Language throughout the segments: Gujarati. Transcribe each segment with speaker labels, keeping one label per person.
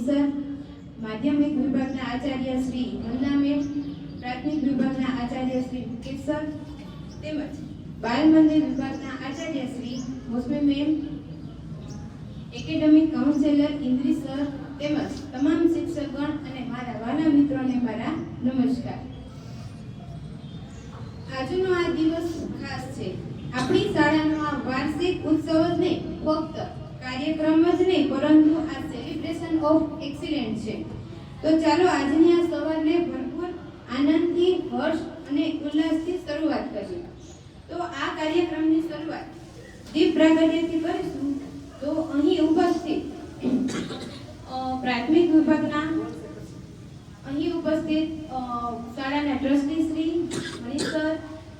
Speaker 1: સર, માધ્યમિક વિભાગના આચાર્ય શ્રી વંદના મેમ, પ્રાથમિક વિભાગના આચાર્ય શ્રી મુકેશ સર તેમજ બાલ મંદિર વિભાગના આચાર્ય શ્રી મોસમી ma'am, academic counsellor Indri sir તેમજ તમામ શિક્ષકગણ અને મારા વાલા મિત્રોને મારા નમસ્કાર. આજનો આ દિવસ ખાસ છે. આપણી શાળાનો આ વાર્ષિક ઉત્સવ જ નહીં, ફક્ત કાર્યક્રમ જ નહીં, પરંતુ આ સેલિબ્રેશન ઓફ એક્સિલન્સ છે. તો ચાલો આજની આ સવારને ભરપૂર આનંદથી, હર્ષ અને ઉલ્લાસથી શરૂઆત કરીએ. તો આ કાર્યક્રમની શરૂઆત દીપ પ્રાગટ્યથી કરીશું. તો અહીં ઉપસ્થિત પ્રાથમિક વિભાગના શાળાના ટ્રસ્ટી શ્રી મનીષ સર,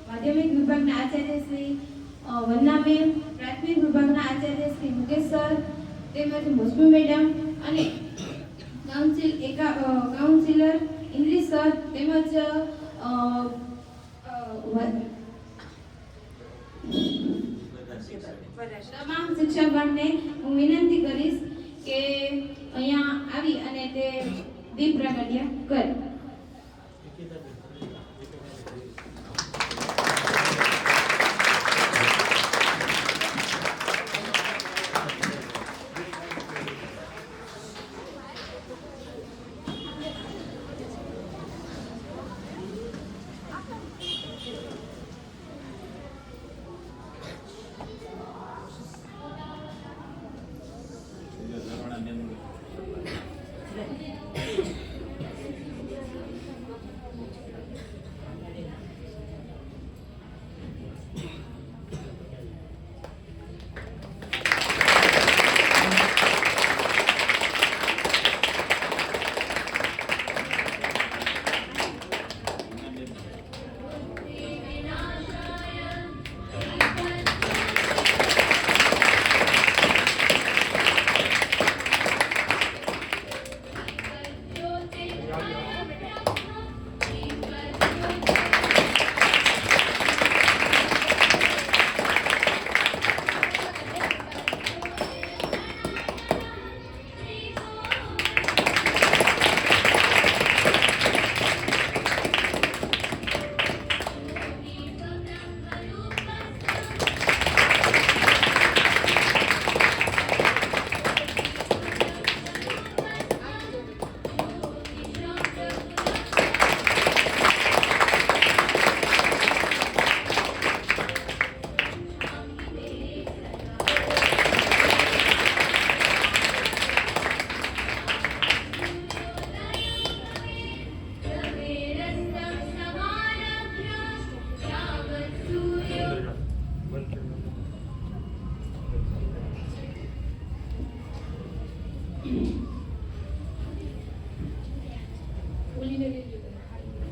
Speaker 1: માધ્યમિક વિભાગના આચાર્ય શ્રી વંદના મેમ, પ્રાથમિક વિભાગના આચાર્ય શ્રી મુકેશ સર તેમજ મોસમી મેડમ અને કાઉન્સિલર ઇન્દ્રી સર તેમજ તમામ શિક્ષકગણને હું વિનંતી કરીશ કે અહીંયા આવી અને તે દીપ પ્રાગટ્ય કરે.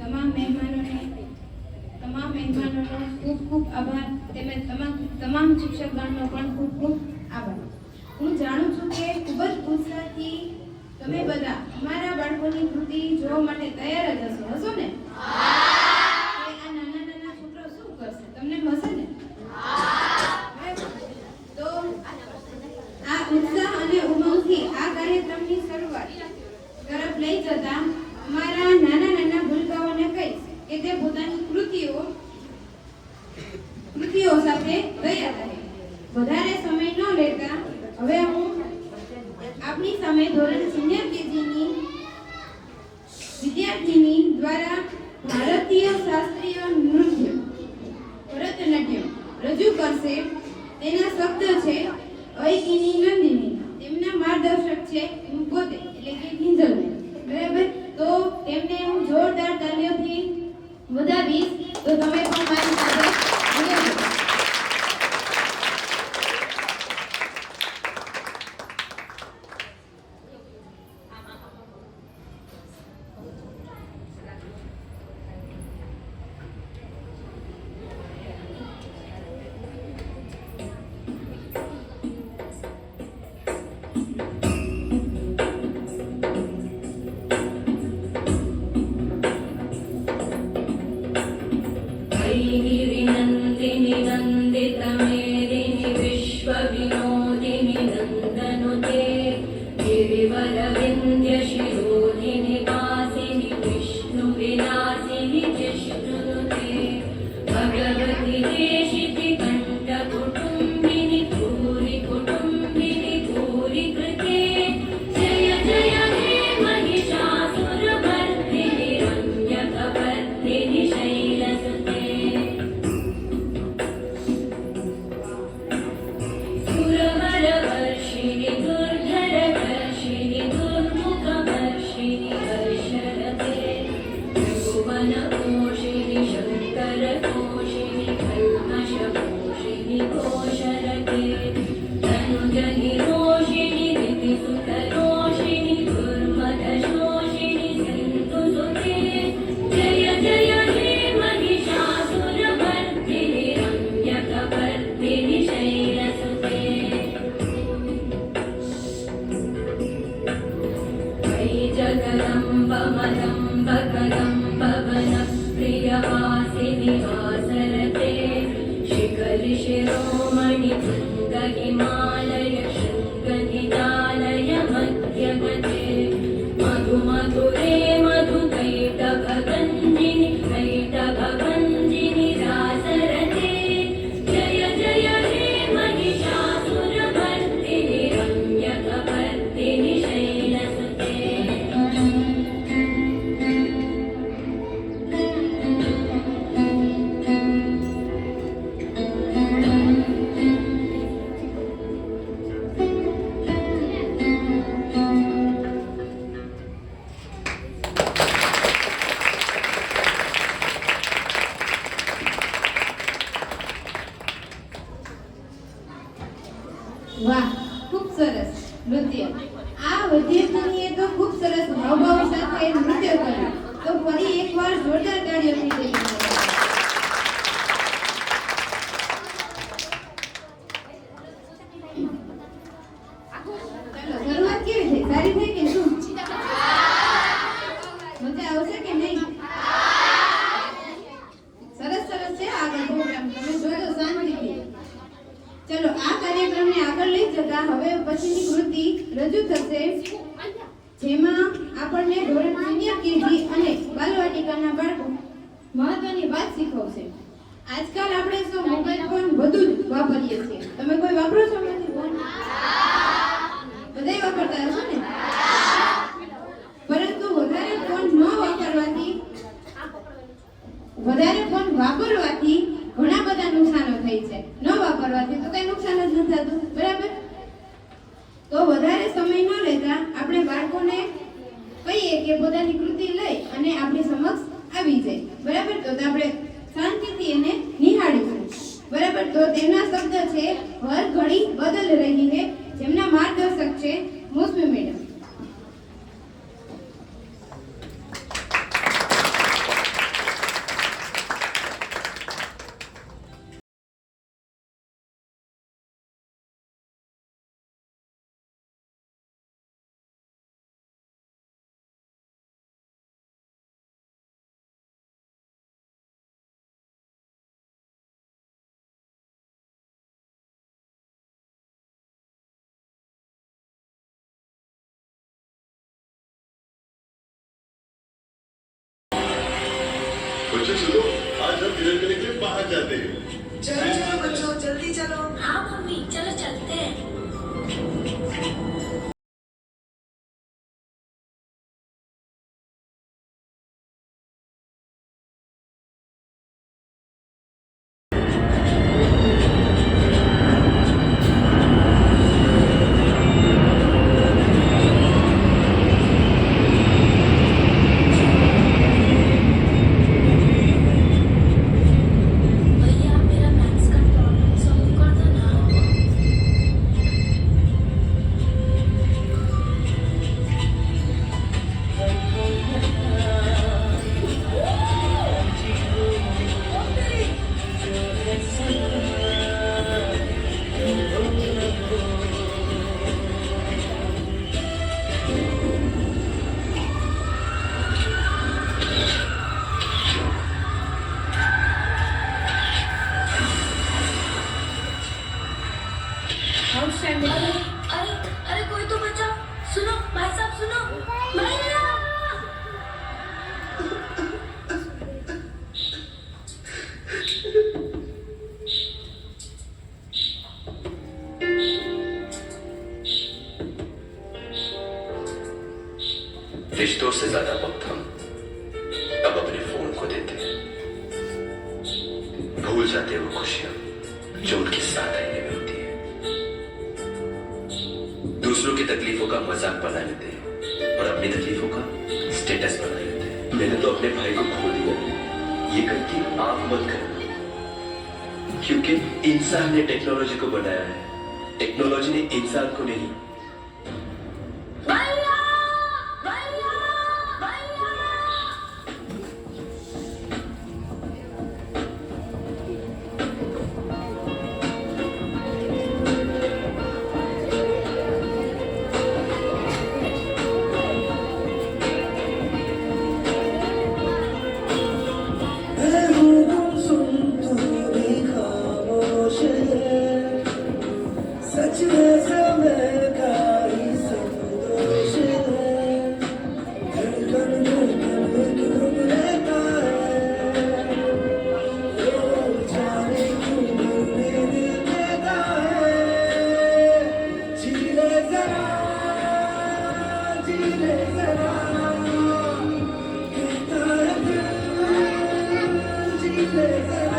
Speaker 1: તમામ મહેમાનોનો ખૂબ ખૂબ આભાર તેમજ તમામ શિક્ષકગણનો પણ ખૂબ ખૂબ આભાર. હું જાણું છું કે ખૂબ જ ઉત્સાહથી તમે બધા અમારા બાળકોની કૃતિ જોવા માટે તૈયાર જ હશો ને? આ નાના નાના છોકરાઓ શું કરશે? તમને હશે ને? તો આ ઉત્સાહ અને ઉમંગથી આ કાર્યક્રમની શરૂઆત તરફ લઈ જતા અમારા નાના નાના ભૂલકાઓને કહીશ કે તે પોતાની કૃતિઓ સાથે તૈયાર રહે. વધારે સમય ન લેતા હવે હું આપની સામે ધોરણ સિનિયર કેજીની વિદ્યાર્થીની દ્વારા ભારતીય શાસ્ત્રીય નૃત્ય ભરતનાટ્યમ રજૂ કરશે. તેના શબ્દ છે ઐકિની નંદિની. તેમના માર્ગદર્શક છે હું પોતે એટલે કે કિંજલબેન. બરાબર, તો તેમને હું જોરદાર તાલીઓથી વધાવીશ. તો તમે પણ મારી સાથે જોડાજો.
Speaker 2: विष्णुविलासिनि जिष्णुनुते भगवति देशिति कण्ठकुटुम्बिनि भूरि कुटुम्बिनि भूरि कृते जय जय हे महिषासुरमर्दिनि रम्यकपर्दिनि शैलसुते सुरवरवर्षिणि दुर्धरवर्षिणि दुर्मुखवर्षिणि हर्षरते त्रिभुवनपोषिणि शङ्करपोषिणि कल्मषपोषिणि घोषरते तनुजनिरोषिणि दितिसुतरोषिणि दुर्मदशोषिणि सिन्धुसुते जय जय हे महिषासुरमर्दिनि रम्यकपर्दिनि शैलसुते वै जगदम्ब मदम्ब कदम्ब वनप्रियवासिनि वासरते शिखरि शिरोमणि भृङ्ग हिमालय शृङ्गनिजालय मध्यगते मधुमधुरे मधुकैटभगञ्जिनि कैटभगञ्जिनि रासरते जय जय हे महिषासुरमर्दिनि रम्यकपर्दिनि शैलसुते
Speaker 1: વાહ, ખૂબ સરસ નૃત્ય. આ વિદ્યાર્થીનીએ તો ખૂબ સરસ હાવભાવ સાથે નૃત્ય કર્યું. તો ફરી એકવાર જોરદાર તાળીઓથી તેની ચાલો, શરૂઆત કેવી થઈ? સારી થઈ કે શું? મજા આવશે કે નહીં? સરસ સરસ છે આગળ પ્રોગ્રામ. તમે જોજો શાંતિથી. ચલો, આ કાર્યક્રમને આગળ લઈ જતા હવે પછીની કૃતિ રજૂ થશે, જેમાં આપણને ધોરણ સિનિયર કેજી અને બાલવાટિકાના બાળકો મહત્વની વાત શીખવશે. આજકાલ આપણે સૌ મોબાઈલ ફોન વધુ જ વાપરીએ છીએ. તમે કોઈ વાપરો છો મોબાઈલ ફોન? બધાય વાપરતા હશો ને? પરંતુ વધારે ફોન વાપરવાથી ઘણા બધા નુકસાનો થાય છે. ન વાપરવાથી તો કઈ નુકસાન જ નથી થતું, બરાબર? તો વધારે સમય ન લેતા આપણે બાળકોને કહીએ કે પોતાની કૃતિ લઈ અને આપણી સમક્ષ આવી જાય, બરાબર? તો આપણે શાંતિથી એને નિહાળીશું, બરાબર? તો તેના શબ્દ છે હર ઘડી બદલ રહી હે, જેમના માર્ગદર્શક છે મોસમી મેડમ.
Speaker 3: बच्चों चलो, आज हम डिनर करने के लिए बाहर जाते हैं।
Speaker 4: चलो चलो बच्चों जल्दी चलो।
Speaker 2: हाँ मम्मी चलो चलते हैं। भैया मेरा मैथ्स का प्रॉब्लम सॉल्व कर दो ना।
Speaker 5: बनाते हैं वो खुशियां जो उनके साथ रहने में होती है। दूसरों की तकलीफों का मजाक बना लेते हैं और अपनी तकलीफों का स्टेटस बना लेते हैं। मैंने तो अपने भाई को खो दिया, ये करके आप मत करना, क्योंकि इंसान ने टेक्नोलॉजी को बनाया है, टेक्नोलॉजी ने इंसान को नहीं।
Speaker 2: भैया भैया भैया
Speaker 4: मैं हूँ गुमसुम तू भी खामोश है, सच है समय का ही संतोष है, धड़कन धड़कन एक धुन रहता है, वो जाने क्यों मेरे दिल कहता है, जी ले जरा कहता है दिल, जी ले जरा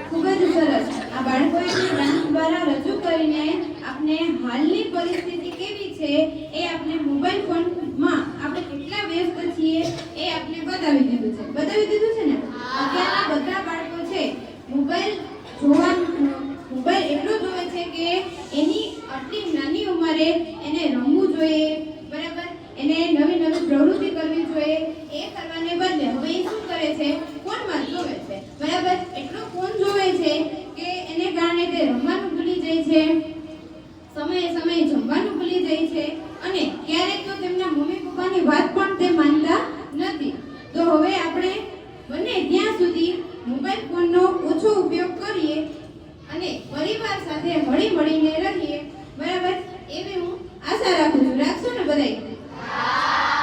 Speaker 1: ખૂબ જ સરસ. આ બાળકોએ ડાન્સ દ્વારા રજૂ કરીને આપણે હાલની પરિસ્થિતિ કેવી છે એ આપણે મોબાઈલ ફોનમાં આપણે કેટલા વ્યસ્ત છીએ એ આપણે બતાવી દીધું છે. બતાવી દીધું છે ને? અત્યારના બધા બાળકો છે મોબાઈલ એટલો જોવે છે કે એની આટલી નાની ઉંમરે એને રમવું જોઈએ, બરાબર, એને નવી નવી પ્રવૃત્તિ કરવી જોઈએ. એ કરવાને બદલે હવે એ શું કરે છે? ફોનમાં જ જોવે છે, બરાબર. એટલો ફોન જોવે છે કે એને કારણે તે રમવાનું ભૂલી જાય છે, સમયે સમયે જમવાનું ભૂલી જાય છે અને ક્યારેક તો તેમના મમ્મી પપ્પાની વાત પણ તે માનતા નથી. તો હવે આપણે બને ત્યાં સુધી મોબાઈલ ફોનનો ઓછો ઉપયોગ કરીએ અને પરિવાર સાથે હળી મળીને રહીએ, બરાબર, એવી હું આશા રાખું છું. રાખશો ને બધાય?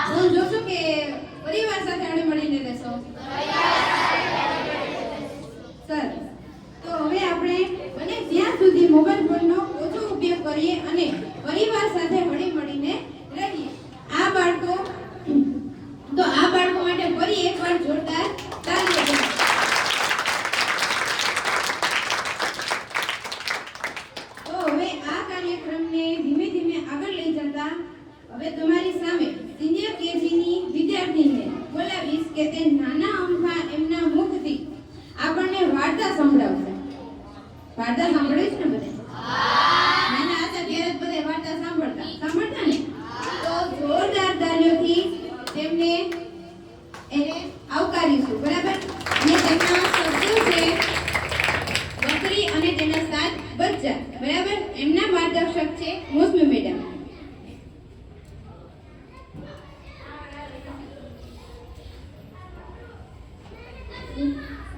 Speaker 1: હું જોશું કે પરિવાર સાથે હળી મળીને રહેશો. સરસ. તો હવે આપણે બને ત્યાં સુધી મોબાઈલ ફોનનો ઓછો ઉપયોગ કરીએ અને પરિવાર સાથે હળી મળીને રહીએ. આ બાળકો માટે ફરી એકવાર જોરદાર તાળીઓ બજાવો. તો હવે આ કાર્યક્રમને ધીમે ધીમે આગળ લઈ જતા હવે તમારી સામે સિનિયર કેજીની વિદ્યાર્થીને બોલાવીશ કે તે નાના અમથા એમના મુખથી આપણને વાર્તા સંભળાવશે. વાર્તા સાંભળીશ ને બધે? નાના હતા ત્યારે જ બધે વાર્તા સાંભળતા ને? તો જોરદાર તાળીઓથી તેમને એને આવકારીશું, બરાબર. અને તેમના શબ્દો છે બકરી અને તેના 7 બચ્ચા, બરાબર. એમના માર્ગદર્શક છે મોસમી મેડમ.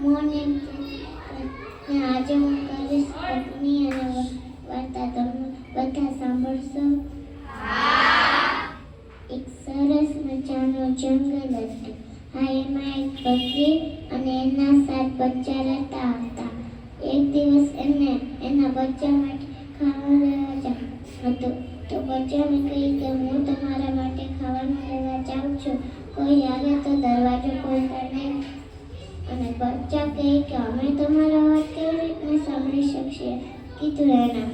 Speaker 6: મોર્નિંગ. આજે હું કરીશ પત્ની અને વાર્તા. તમે બધા સાંભળશો? એક સરસ મજાનું જંગલ હતું. હા, એમાં એક બકરી અને એના 7 બચ્ચા રહેતા હતા. એક દિવસ એને એના બચ્ચા માટે ખાવાનું લેવા હતું. તો બચ્ચાને કહ્યું કે હું તમારા માટે ખાવાનું લેવા જાઉં છું, કોઈ આવે તો દરવાજો ખોલતા નહીં. અને બચ્ચા કહે કે અમે તમારા વાત કેવી રીતના સાંભળી શકીએ, કીધું એના.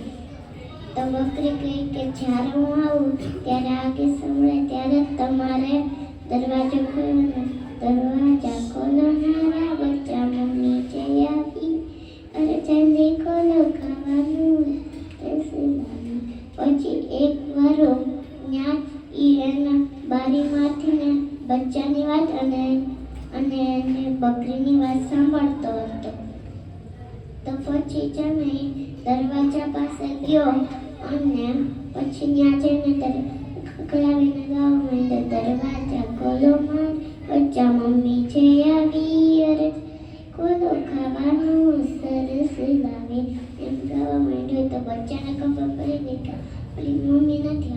Speaker 6: તો બકરી કહે કે જ્યારે હું આવું ત્યારે આગે સાંભળે ત્યારે જ તમારે દરવાજો ખોલવાનો. દરવાજા ખોલનારા બચ્ચા મમ્મી જઈ આવી, અરે જલ્દી ખોલો ખાવાનું. પછી એક વારો ત્યાં એના બારીમાંથી ને બચ્ચાની વાત અને એને બકરીની વાત સાંભળતો હતો. તો પછી જમે દરવાજા પાસે ગયો અને પછી ત્યાં જઈને ખખડાવીને ગાવા માંડ્યો, દરવાજા ખોલો માં બચ્ચા મમ્મી જઈ આવી, અરે ખોલો ખાવાનું સરસ લાવી, એમ ગાવા માંડ્યો. તો બચ્ચાને આપણી મમ્મી નથી.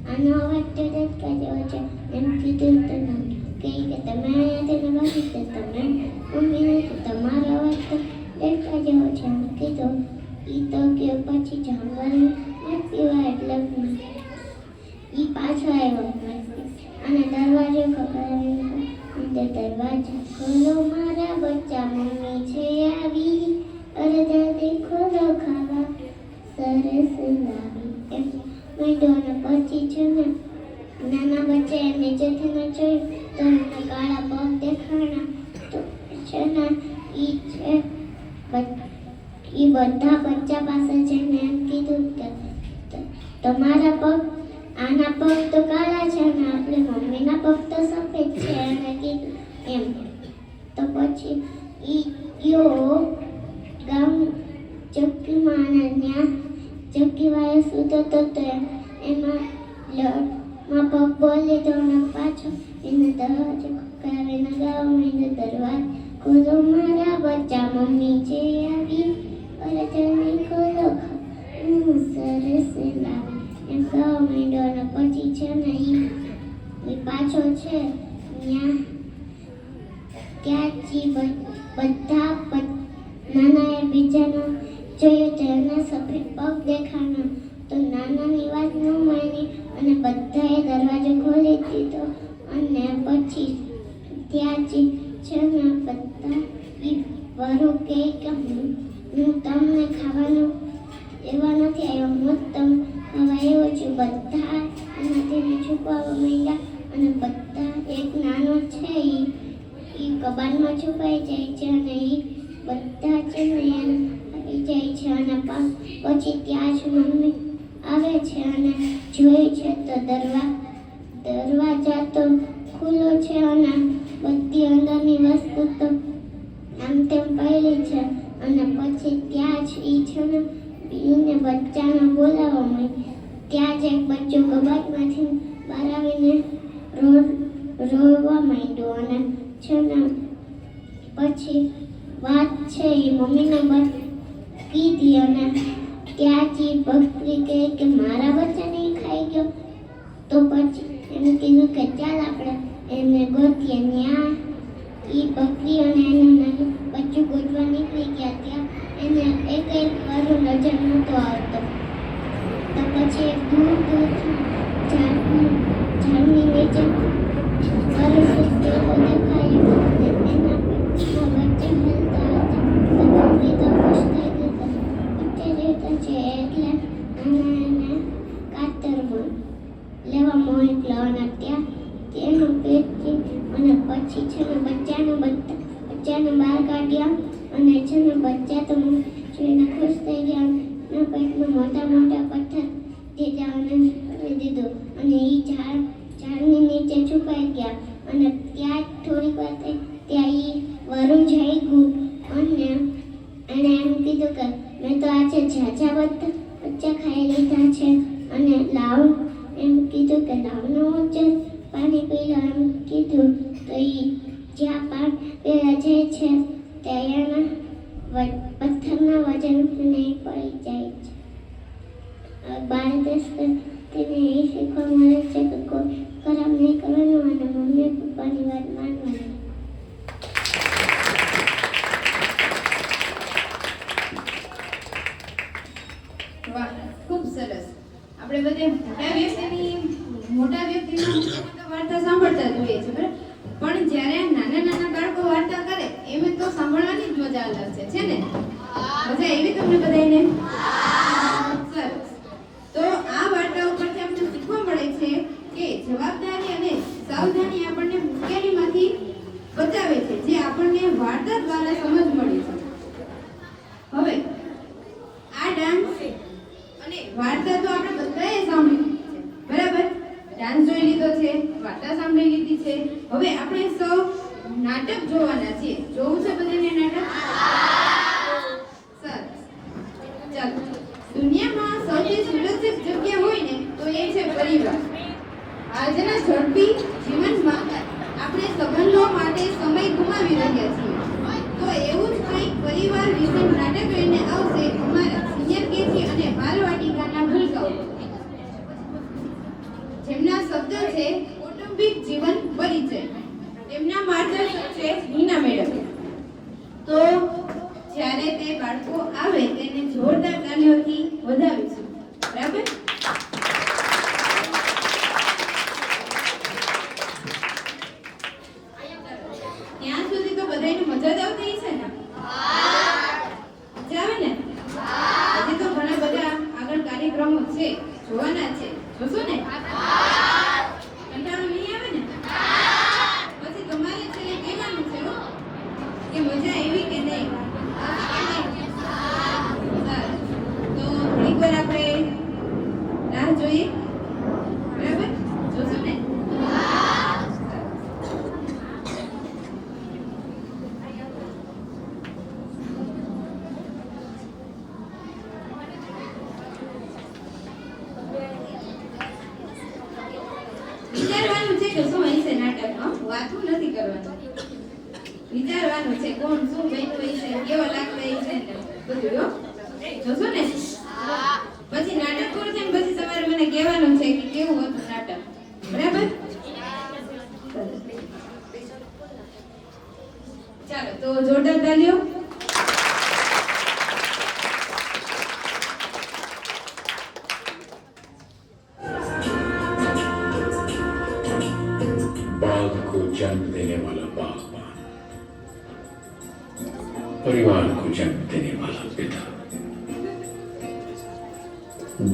Speaker 6: આનો અવાજ તો ધડકા જેવો છે એમ કીધું તો ના કે તમે અહીંયાથી ને બાકી તો તમે મમ્મી નથી, તમારો અવાજ તો ધડકા જેવો છે એમ કીધું. એ તો કે પછી જાણવાનું નથી એટલે એ પાછો આવ્યો અને દરવાજો ખખડાવ્યો. દરવાજા ખોલો મારા બચ્ચા, મમ્મી છે આવી, અરે જલ્દી ખોલો ખાવા સરસ લાવી. એમ મેંડોને પછી છે ને નાના બચ્ચા એમ નીચેથી ન જોયું તો એમને કાળા પગ દેખાણા. તો છે ને એ છે એ બધા બચ્ચા પાસે જઈને એમ કીધું કે તમારા પગ આના પગ તો કાળા છે અને આપણે મમ્મીના પગ તો સફેદ છે અને કીધું એમ. તો પછી ઈ ગયો ગામ ચક્કીમાં અને ત્યાં ચક્કીવાળો સૂતો હતો તો એમાં લડમાં પગ બોલી તો પાછો એને દરવાજો ખખડાવીને ગાવા માંડ્યો. દરવાજો ખોલો મારા બચ્ચા, મમ્મી છે આવી, અરે જલ્દી ખોલો સરસ લાવી એમ ગાવા માંડ્યો. અને પછી છે ને એ પાછો છે ત્યાંથી બધા નાનાએ બીજાનો જોયું તો એના સફેદ પગ દેખાણા. તો નાનાની વાત ન માની અને બધાએ દરવાજો ખોલી દીધો. અને પછી ત્યાંથી છે ને બધા એ વરુ કહે કે હું તમને ખાવાનું એવા નથી આવ્યો, હું તમને ખાવા આવ્યો છું. બધા એનાથી છુપાવવા માંડ્યા અને બધા એક નાનો છે એ કબાટમાં છુપાઈ જાય છે અને એ બધા છે ને આવી જાય છે. અને પછી ત્યાં જ મમ્મી આવે છે અને જોઈ છે તો દરવાજા તો ખુલ્લો છે અને બધી અંદરની વસ્તુ તો આમ તેમ પડેલી છે. અને પછી ત્યાં જ એ છે ને એને બચ્ચાને બોલાવવા માંડી. ત્યાં જ એક બચ્ચો કબાટમાંથી બહાર આવીને રોવા માંડ્યો. અને છે ને પછી વાત છે એ મમ્મીને કીધી અને ત્યાંથી બકરી કહે કે મારા બચ્ચાને ખાઈ ગયો. તો પછી એમ કીધું કે ચાલ આપણે એને ગોતીએ. ત્યાં એ બકરી અને એનું નાનું બચ્ચું ગોતવા નીકળી ગયા. ત્યાં એને એક વારો નજર નહોતો આવતો. તો પછી એક દૂર ઝાડની નીચે વરસ દેવો દેખાયો અને એના બચ્ચા હલતા હતા. તો બકરી તો ખુશ થઈ ગઈ. બચ્ચા જેવતા છે એટલે એને કાતરમાં લેવા મોકલ્યો અને ત્યાં તેનું પેટથી અને પછી છે ને બચ્ચાને બહાર કાઢ્યા. અને છે ને બચ્ચા તો જોઈને ખુશ થઈ ગયા. એના પેટમાં મોટા મોટા પથ્થર દીધા અને દીધું અને એ ઝાડની નીચે છુપાઈ ગયા. અને ત્યાં થોડીક વાર ત્યાં એ વરુ જઈ ગયું અને એણે એમ કીધું કે મેં તો આજે ઝાઝા બચ્ચા ખાઈ લીધા છે અને લાવ એમ કીધું કે લાવનો ઊંચે પાણી પી લો એમ કીધું. તો એ જ્યાં પાણી પીવા જાય છે ત્યાં પથ્થરના વજન નહીં પડી જાય છે. બાળદેશ તેને એ શીખવા મળે છે કે કોઈ ખરાબ નહીં કરવાનું અને મમ્મી પપ્પાની વાત માનવાની.
Speaker 1: વાહ, ખૂબ સરસ. આપણે બધે મોટા વ્યક્તિની વાર્તા સાંભળતા જ હોઈએ છીએ, બરાબર? પણ જ્યારે નાના બાળકો વાર્તા કરે એમ તો સાંભળવાની જ મજા અલગ છે ને? મજા એવી તમને બધાને? સરસ. તો આ વાર્તા ઉપરથી આપણે શીખવા મળે છે કે જવાબદારી અને સાવધાની આપણને મુશ્કેલીમાંથી બચાવે છે, જે આપણને વાર્તા દ્વારા સમજ મળે છે. હવે આ ડાન્સ અને વાર્તા તો આપણે બધાએ સાંભળી છે, બરાબર? ડાન્સ જોઈ લીધો છે, વાર્તા સાંભળી લીધી છે. હવે આપણે સૌ નાટક જોવાના છીએ. જોવું છે બધાને નાટક? સરસ. ચાલો. દુનિયામાં સૌથી સુરક્ષિત જગ્યા હોય ને તો એ છે પરિવાર. આજના ઝડપી જીવનમાં આપણે સંબંધો માટે સમય ગુમાવી રહ્યા છીએ. તો એવું જ કંઈક પરિવાર વિશે નાટક લઈને આવશે અમારા સિનિયર કેજી અને બાલવાટિકાના ભૂલકાઓ. જેમના શબ્દ છે કૌટુંબિક જીવન પરિચય. તેમના માર્ગદર્શક છે નીના મેડમ. તો જ્યારે તે બાળકો આવે તેને જોરદાર તાલીઓથી વધાવીશું. બરાબર? ત્યાં સુધી તો બધાને મજા જ આવતી હશે ને? મજા આવે ને? હજી તો ઘણા બધા આગળ કાર્યક્રમો છે, જોવાના છે. જોશો ને? કંટાળો નહીં આવે ને? પછી તમારે છે કહેવાનું છે હો કે મજા આવી કે નહીં. સારું. તો થોડીક વાર આપણે રાહ જોઈએ. બરાબર? જોશો ને? વિચારવાનું છે કે શું હશે નાટકમાં, વાતું નથી કરવાનું. વિચારવાનું છે કોણ શું બન્યું હશે, કેવો લાગતો હશે ને બધું હો. જોશો ને? પછી નાટક પૂરું થાય ને પછી તમારે મને કહેવાનું છે કે કેવું હતું નાટક. બરાબર? ચાલો તો જોરદાર તાલીઓ.
Speaker 7: बाघ को जन्म देने वाला बागबान, परिवार को जन्म देने वाला पिता,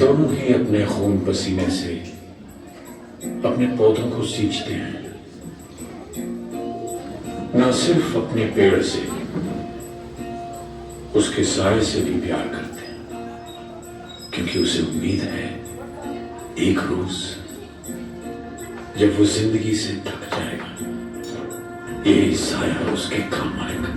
Speaker 7: दोनों ही अपने खून पसीने से अपने पौधों को सींचते हैं. न सिर्फ अपने पेड़ से, उसके साय से भी प्यार करते हैं, क्योंकि उसे उम्मीद है एक रोज जब वो जिंदगी से थक जाएगा, ये साया उसके काम आएगा.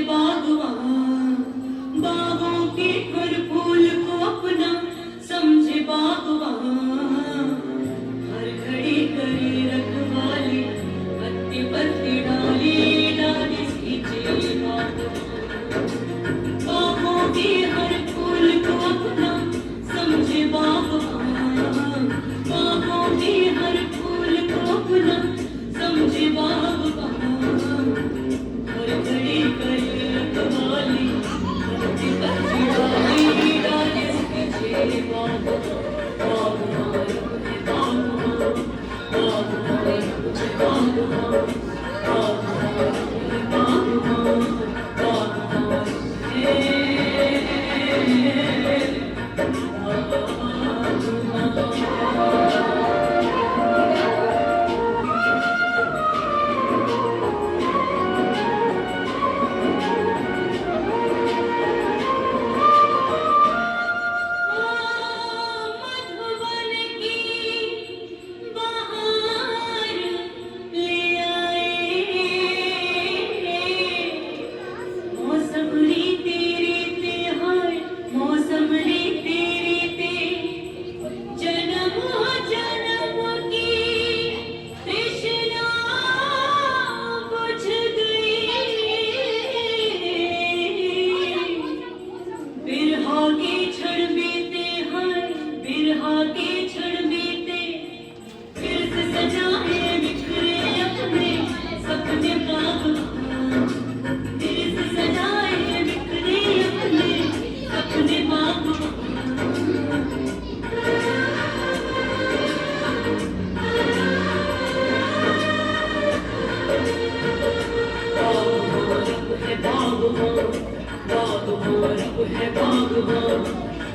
Speaker 4: बागवान,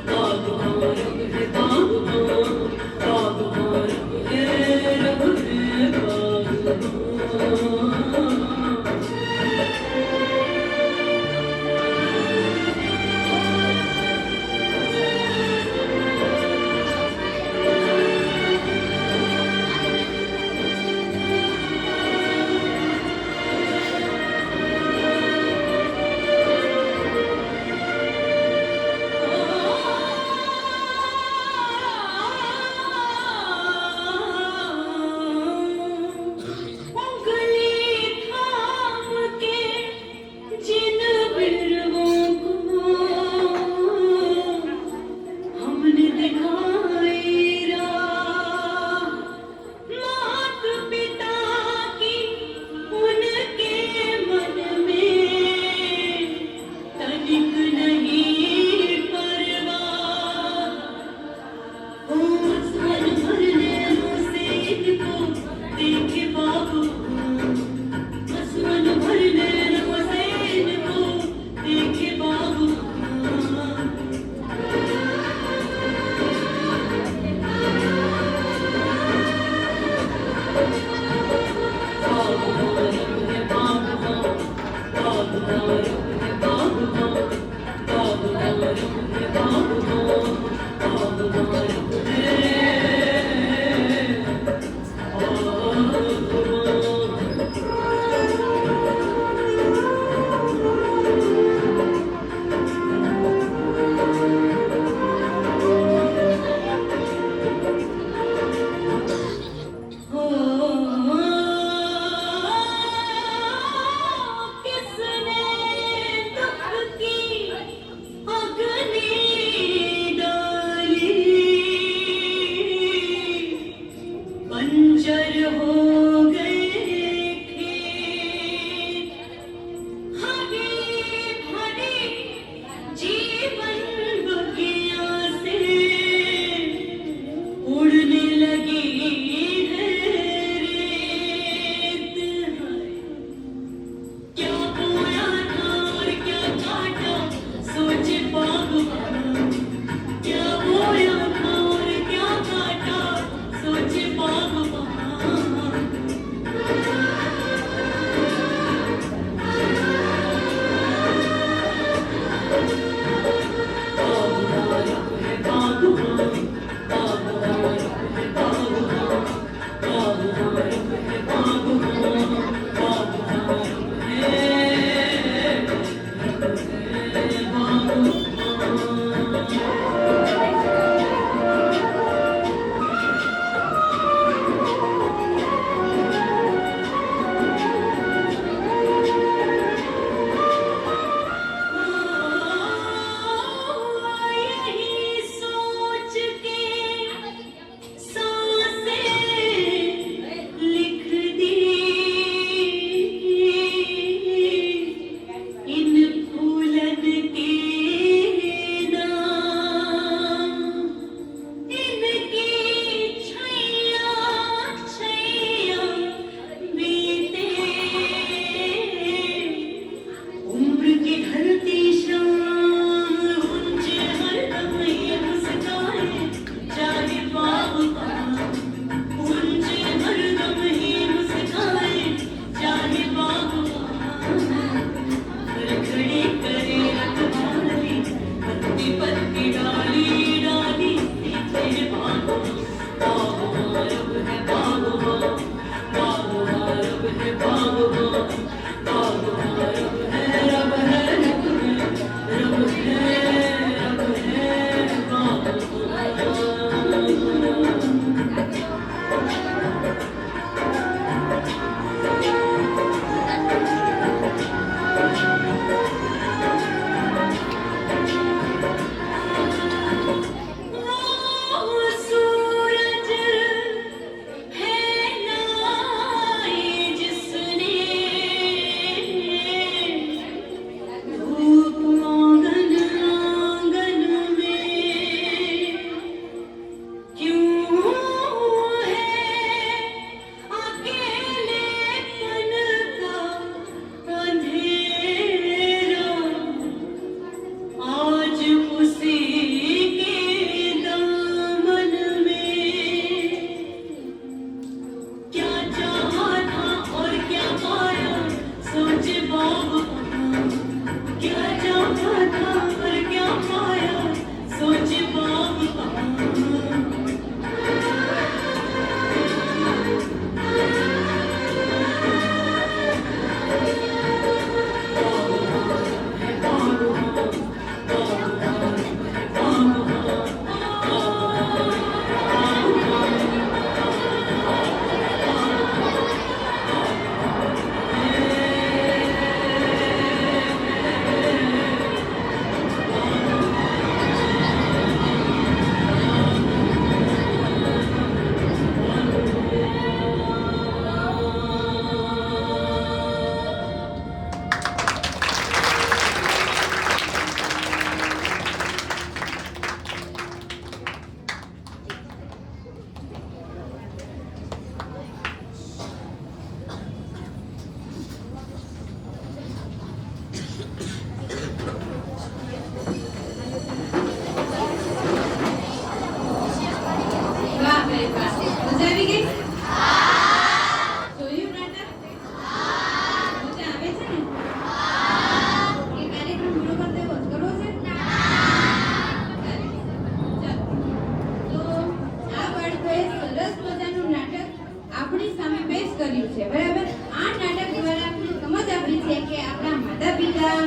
Speaker 4: बागवान,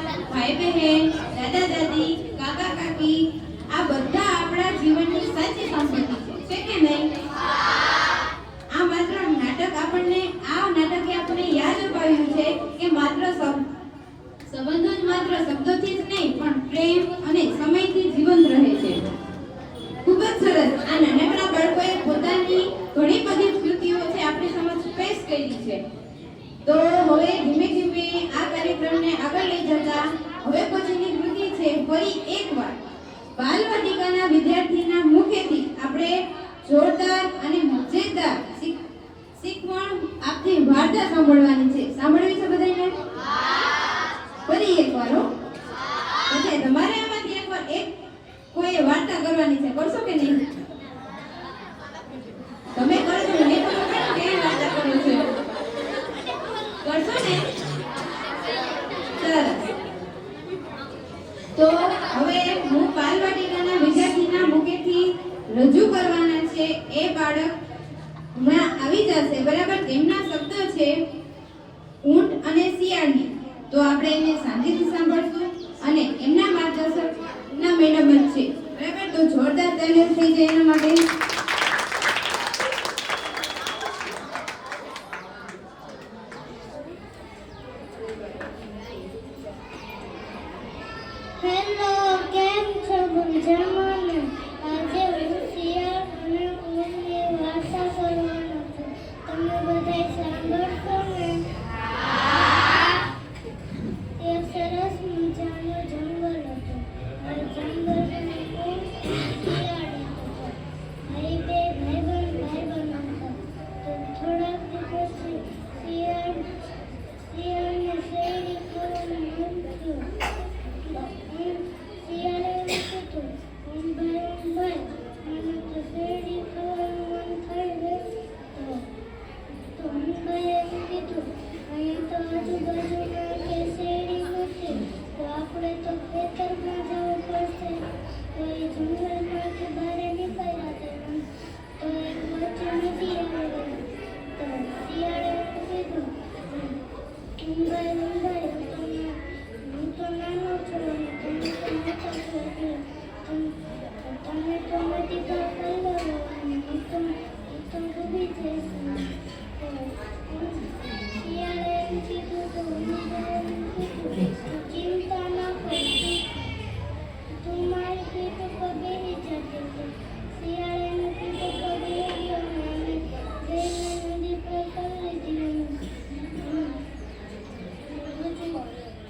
Speaker 1: ભાઈ બહેન, દાદા દાદી, કાકા કાકી આ બધા આપણા જીવનની સાચી સંપત્તિ છે કે નહીં? આ માત્ર નાટકે આપણને યાદ અપાવ્યું છે કે માત્ર સંબંધો જ માત્ર શબ્દોથી જ નહીં પણ પ્રેમ અને સમયથી જીવંત રહે છે. ખૂબ જ સરસ. આ નાનકડા બાળકોએ પોતાની ઘણી બધી કૃતિઓ છે આપણી સમક્ષ પેશ કરી છે. તો હવે ધીમે ધીમે આ કાર્યક્રમને આગળ લઈ જતા હવે પછીની કૃતિ છે ફરી એકવાર બાલવાટિકાના વિદ્યાર્થીના મુખેથી આપણે જોરદાર અને મજેદાર શીખવણ આપતી વાર્તા સાંભળવાની છે. સાંભળવી છે બધાને? ફરી એકવાર હો. પછી તમારે આમાંથી એકવાર કોઈ વાર્તા કરવાની છે. કરશો કે નહીં? તમે કરશો ને? કરો કે વાર્તા કરો છો? કરશો ને? સરસ. તો હવે હું બાલવાટિકાના વિદ્યાર્થીના મુખેથી રજૂ કરવાના છે એ બાળક હમણાં આવી જશે. બરાબર? તેમના શબ્દ છે ઊંટ અને શિયાળની. તો આપણે એને શાંતિથી સાંભળશું અને એમના માર્ગદર્શકના મેડમ જ છે. બરાબર? તો જોરદાર તાલીઓ થઈ જાય એના માટે.
Speaker 6: હેલો, કેમ છો? મજામાં ને? આજે હું શિયાળ અને ઊંટની વાર્તા કરવાનો છું. તમે બધાય સાંભળશો ને? એક સરસ મજાનો જંગલ હતો. આ જંગલમાં ઊંટ અને શિયાળ હતા. બે ભાઈબંધ હતા. તો થોડાક દિવસથી શિયાળને શેરડી ખાવાનું મન થયું. શિયાળે કીધું, ભાઈ મને તો શેરડી ખાવાનું મન થાય છે. તો ભાઈએ કીધું, અહીંયા તો આજુબાજુમાં કે શેરડી નથી, તો આપણે તો ખેતરમાં જવું પડશે. તો એ જંગલમાંથી બહાર નીકળ્યા હતા. તો એક વચ્ચે નદી આવી ગઈ. તો શિયાળે કીધું, ભાઈ હું તો નાનો છું અને તમે તો મોટા છો, તમે તો નદી પાર કરી લો અને હું તો ડૂબી જઈશ. શિયાળે એમ કીધું તો ચિંતા ના કરતી, તું મારી પીઠ ઉપર બેસી જતી. શિયાળે એની પીઠ ઉપર બેસી ગયો અને બેને નદી પાર કરી લીધી.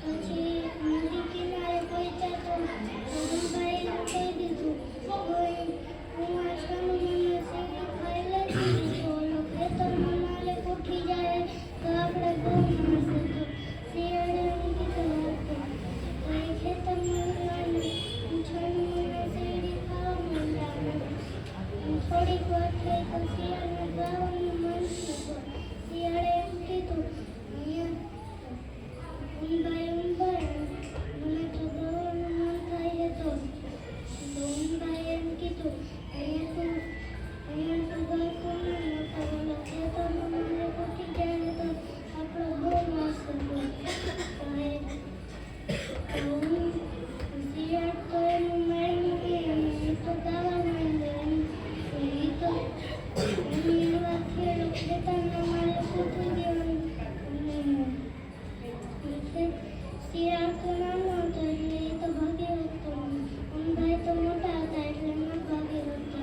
Speaker 6: પછી નદી કિનારે પહોંચ્યા તો ભાઈને કહી દીધું, હું આ છોડું મને શેરડી ખાઈ લેતી, તો ઓલો ખેતરમાં માલિક ઉઠી જાય તો આપણે બહુ મારશે. તો શિયાળે એમ કીધું, તો એ ખેતરમાં છોડું મને શેરડી ખાવા માંડ્યા. થોડીક વાર થઈ તો શિયાળને ગાવાનું મન થયું. શિયાળે એમ કીધું, ઊંભાઈ મને તો ગાવાનું મન થાય તો ઊંભાઈ એમ કીધું, અહીંયા તો ગાતો નહીં, ઓલા ખેતરમાં મને ઉઠી જાય તો આપણો બહુ વાસ હતો. શિયાળ તો એનું મેળવું નહીં અને એ તો ગાવા માંડ્યો. એ તો એની વાત ખેડૂત ખેતરના મારે ઉઠી ગયો. શિયાળ તો નાનો હતો એટલે એ તો ભાગ્યો હતો. ઊંભાઈ તો મોટા હતા એટલે ન ભાગ્યો હતો.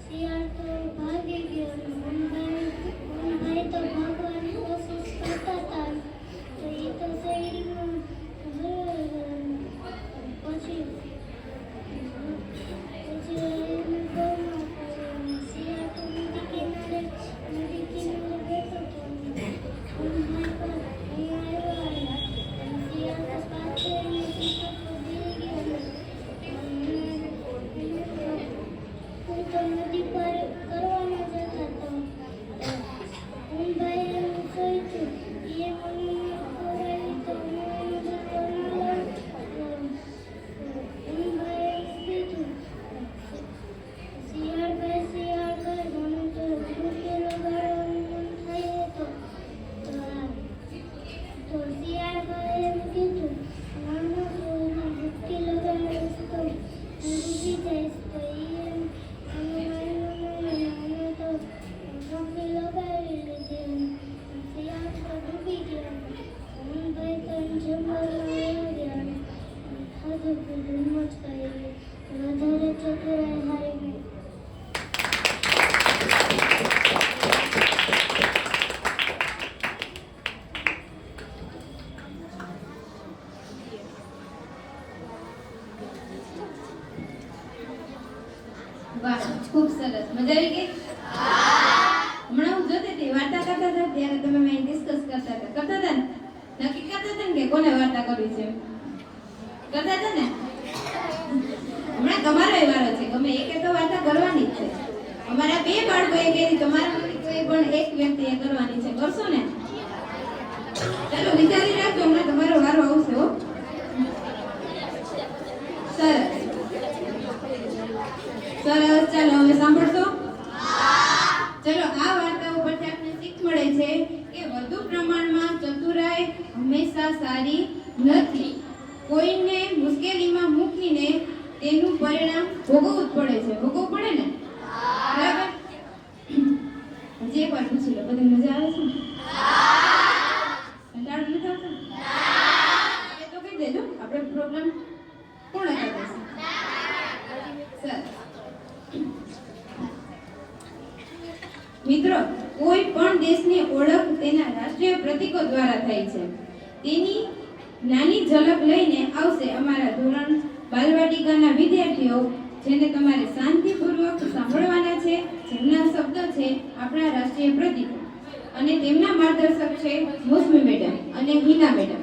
Speaker 6: શિયાળ તો ભાગી ગયો અને ઊંભાઈ તો ભાગવાની કોશિશ કરતા હતા. તો એ તો શેરડીમાં પછી એને ગૌમાં શિયાળ તો નદી કિનારે બેઠો હતો. ઊંભાઈ પર અહીંયા આવ્યા. શિયાળ પાસે એની પીઠ ઉપર બેસી ગયો. હું તો નદી પર કરવામાં જતા તો ઊંભાઈ એમ સોચ્યું, એ મને ખવડાવી તો હું એનું જતો ન લઉં. ઊંભાઈએ એમ કીધું, શિયાળ મને તો રૂપિયો લગાડવાનું મન થાય તો શિયાળ કીધું નાનો જોઈને ભૂકી લગાડીશ તો હું ડૂબી જઈશ તો અને મારી મમ્મીએ તો ભૂકી લગાડી લીધી શિયાળ તો ડૂબી ગયા હું ભાઈ તો જંગલમાં આવી ગયા ખાધું પીધું મોજ કરી વધારે ચતુરાઈ હારી ગઈ.
Speaker 1: વાહ, ખૂબ સરસ. મજા આવી ગઈ? હમણાં હું જોતી હતી વાર્તા કરતા હતા ત્યારે તમે મેં ડિસ્કસ કરતા હતા ને? નક્કી કરતા હતા ને કે કોને વાર્તા કરવી છે? કરતા હતા ને? હમણાં તમારો એ વારો છે. ગમે એકે તો વાર્તા કરવાની જ છે. અમારા બે બાળકોએ કરી, તમારા પણ એક વ્યક્તિએ કરવાની છે. કરશો ને? ચાલો વિચારી રાખજો, હમણાં તમારો વારો આવશે. હો, સરસ સરસ. ચાલો હવે સાંભળશો? ચલો, આ વાર્તા ઉપરથી આપણે શીખ મળે છે કે વધુ પ્રમાણમાં ચતુરાઈ હંમેશા સારી નથી. કોઈને મુશ્કેલીમાં મૂકીને તેનું પરિણામ ભોગવવું જ પડે છે. ભોગવવું પડે ને? બરાબર? હજી એકવાર પૂછી લો, બધી મજા આવે છે ને? કંટાળો નથી આવતો? એ તો કહી દેજો, આપણે પ્રોગ્રામ પૂર્ણ કરી દઈશું. સરસ. મિત્રો, કોઈ પણ દેશની ઓળખ તેના રાષ્ટ્રીય પ્રતીકો દ્વારા થાય છે. તેની નાની ઝલક લઈને આવશે અમારા ધોરણ બાલવાટિકાના વિદ્યાર્થીઓ, જેને તમારે શાંતિપૂર્વક સાંભળવાના છે. જેમના શબ્દ છે આપણા રાષ્ટ્રીય પ્રતીકો, અને તેમના માર્ગદર્શક છે મોસમી મેડમ અને હિના મેડમ.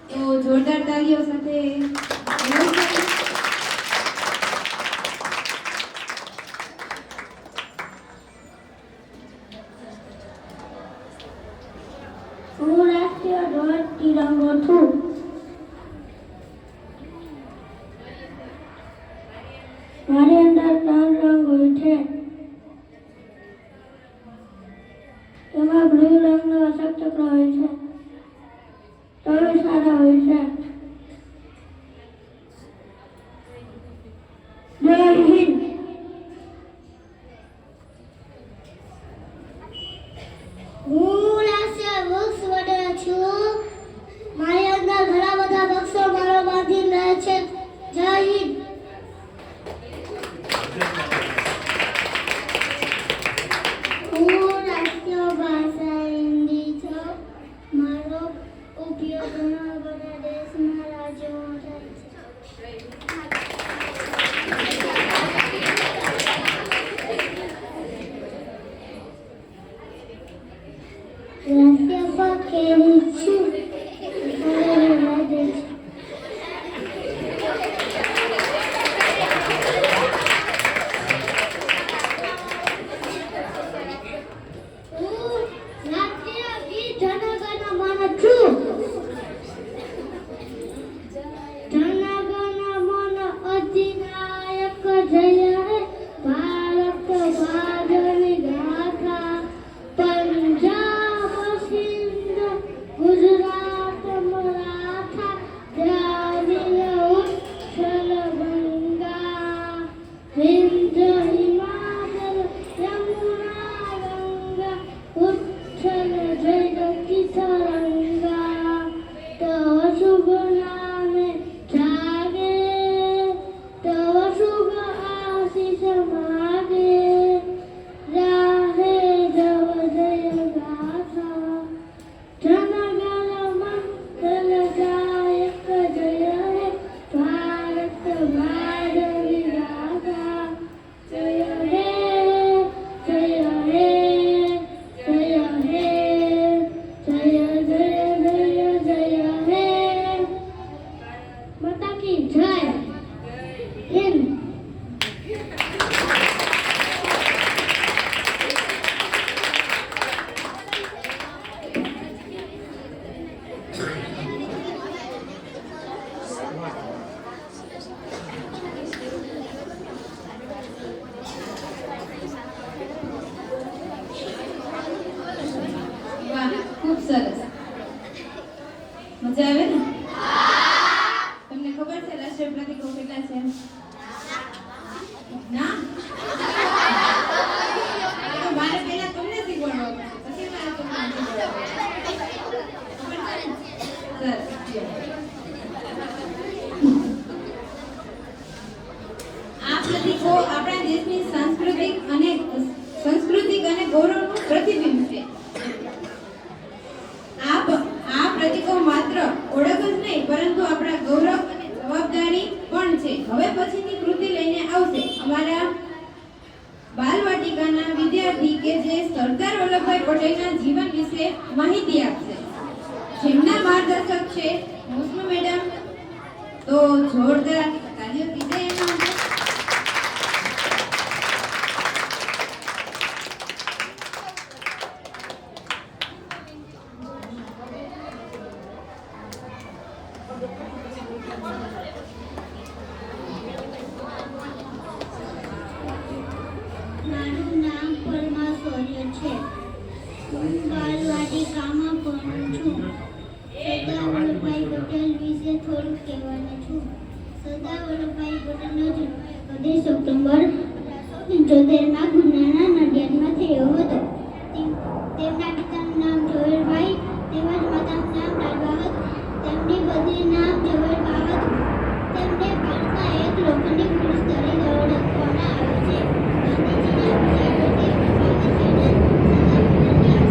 Speaker 1: તો જોરદાર તાળીઓ સાથે
Speaker 6: હું રાષ્ટ્રીય ધ્વજ તિરંગો છું. મારી અંદર 3 રંગ હોય છે. તેમાં બ્લુ રંગનો અશોક ચક્ર હોય છે. ત્રણ સારા હોય છે. જય હિન્દ. હું રાષ્ટ્રીય વૃક્ષ વડે છું. મારી અંદર ઘણા બધા વૃક્ષો મારો બાંધી રહે છે. જય હિન્દ. હું રાષ્ટ્રીય ભાષા હિન્દી છું. મારો ઉપયોગ ઘણા બધા દેશના રાજ્યોમાં થાય છે. રાષ્ટ્રીય પક્ષી છું. મારો રાજ્ય છે. રાષ્ટ્રીય ગીત જનગણ મન છું. જનગણ મન અધિનાયક જય હે ભારત ભાગની ગાથા. પંજાબ સિંધ ગુજરાત મરાઠા દ્રાવિડ ઉત્કલ ગંગા વિંધ હિમાચલ યમુના ગંગા ઉત્કલ જયદકી તરંગા. તવ શુભ નામે જાગે, તવ શુભ આશીષ માગે. રાહે જવ જય ગાથા. જનગણ મંગલ ગાયક જય હે ભારત ભાગની ગાથા. જય હે જય હે જય હે જય જય જય જય હે. માતા કી જય. હિન્દ.
Speaker 1: વાહ, ખૂબ સરસ. મજા આવે ને? કેટલા છે? ના તો મારે પહેલા તમને શીખવાડવા પડશે, પછી મારે તમને શીખવાડવા. આ પ્રતીકો આપણા દેશની સાંસ્કૃતિક અને ગૌરવનું પ્રતિબિંબ છે. આ પ્રતીકો માત્ર ઓળખ જ નહીં પરંતુ આપણા ગૌરવ અને જવાબદારી પણ છે. હવે પછીની કૃતિ લઈને આવશે અમારા બાલવાટિકાના વિદ્યાર્થી કે જે સરદાર વલ્લભભાઈ પટેલના જીવન વિશે માહિતી આપશે. જેમના માર્ગદર્શક છે મુસ્મુ મેડમ. તો જોરદાર તાળીઓ દીધે એના માટે.
Speaker 6: મારું નામ પરમા સૌર્ય છે. હું બાલવાટિકામાં ભણું છું. સરદાર વલ્લભભાઈ પટેલ વિશે થોડુંક કહેવાનું છું. સરદાર વલ્લભભાઈ પટેલનો જન્મ 31 ઓક્ટોબર 1875 ગુનાના નડિયાદમાં થયો હતો. તેમના પિતાનું નામ ઝવેરભાઈ તેમજ માતાનું નામ લાલબા હતું. તેમની પત્નીનું નામ ઝવેરબા હતું. તેમને ભારતના એક લોખંડી પુરુષ તરીકે ઓળખવામાં આવે છે. ગાંધીજીના વિચારોથી પ્રભાવિત થઈને સરદાર પટેલની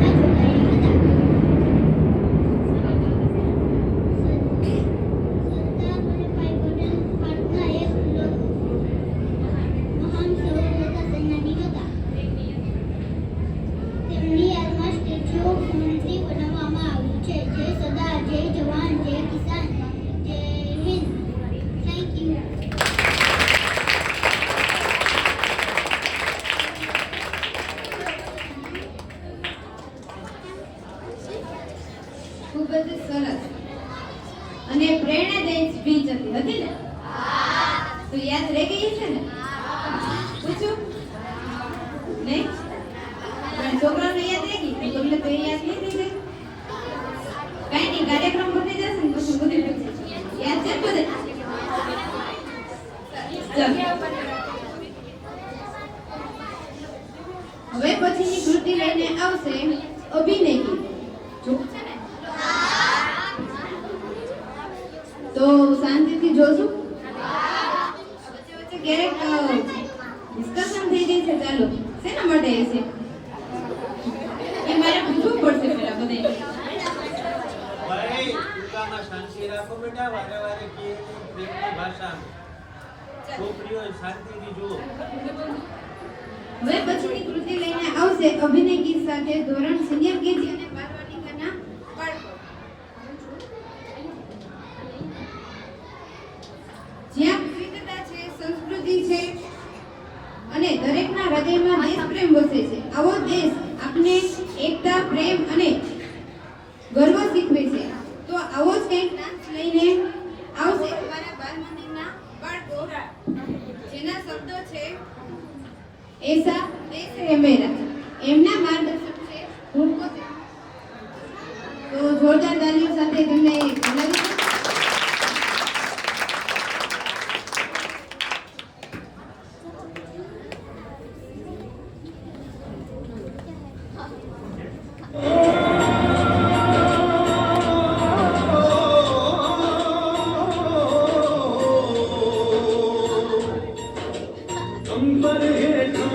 Speaker 6: આઝાદી લડતમાં જોડાયા હતા. સરદાર વલ્લભભાઈ પટેલ ભારતના એક મહાન સૌર તથા સેનાની હતા. તેમની યાદમાં સ્ટેચ્યુ ઓફ યુનિટી બનાવવામાં આવ્યું છે. જય સરદાર, જય જવાન, જય કિસાન, જય હિન્દ. Thank you.
Speaker 1: ખૂબ જ સરસ અને પ્રેરણાદાયી સ્પીચ હતી ને? તો યાદ રહી ગઈ છે ને? પૂછું નહીં? પણ છોકરાઓને યાદ રહી ગઈ, તમને તો એ યાદ નહીં થઈ જાય. કઈ નહીં, કાર્યક્રમ પતી જશે ને પછી બધું પૂછે. યાદ છે બધે? હવે પછીની કૃતિ લઈને આવશે અભિનય ગીત. જોવું છે ને? તો શાંતિથી જોશું. વચ્ચે વચ્ચે ક્યારેક ડિસ્કશન થઈ જાય છે. ચાલો, શેના માટે છે એ મારે પૂછવું પડશે પેલા બધાને.
Speaker 8: ભાઈ દુકાનમાં શાંતિ રાખો બેટા. વારે વારે કીએ પ્રેમની ભાષા. છોકરીઓ શાંતિથી જુઓ.
Speaker 1: હવે પછીની કૃતિ લઈને આવશે અભિનય ગીત સાથે ધોરણ સિનિયર કેજી અને બાલવાટિકાના બાળકો. જ્યાં વિવિધતા છે, સંસ્કૃતિ છે અને દરેકના હૃદયમાં દેશપ્રેમ વસે છે. આવો દેશ આપને એકતા, પ્રેમ અને ગર્વ શીખવે છે. તો આવો જ કંઈક ડાન્સ લઈને આવશે અમારા બાલ મંદિરના બાળકો, જેના શબ્દો છે એસા દેશ હે મેરા. એમના માર્ગદર્શક છે ભૂલકો. તો જોરદાર તાલીઓ સાથે તમને બોલાવી.
Speaker 4: अंबर हेठा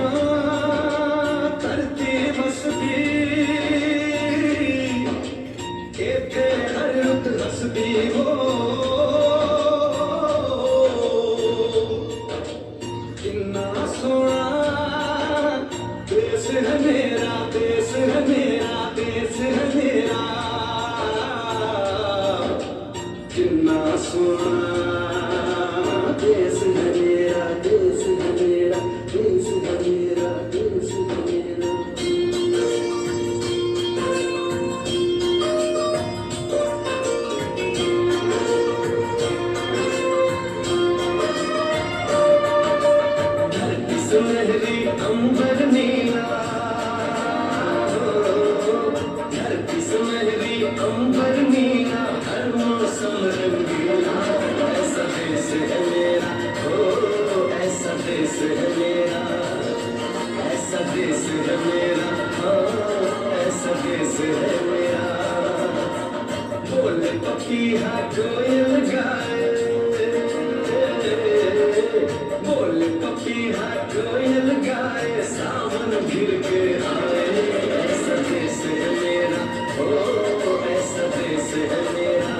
Speaker 4: करती मस्ती एते हरत हसदी हो किन्ना सोना देश है मेरा, देश है मेरा, देश है मेरा किन्ना सोना देश है मेरा, देश है मेरा, देश है मेरा, देश है मेरा. धरती सुनहरी अंबर नीला, धरती सुनहरी अंबर नीला, हर मौसम रंगीला, ऐसा देश पपीहा कोयल गाए, बोले पपीहा कोयल गाए, सावन घिर के आए। ऐसा देश है मेरा, ओ ऐसा देश है मेरा,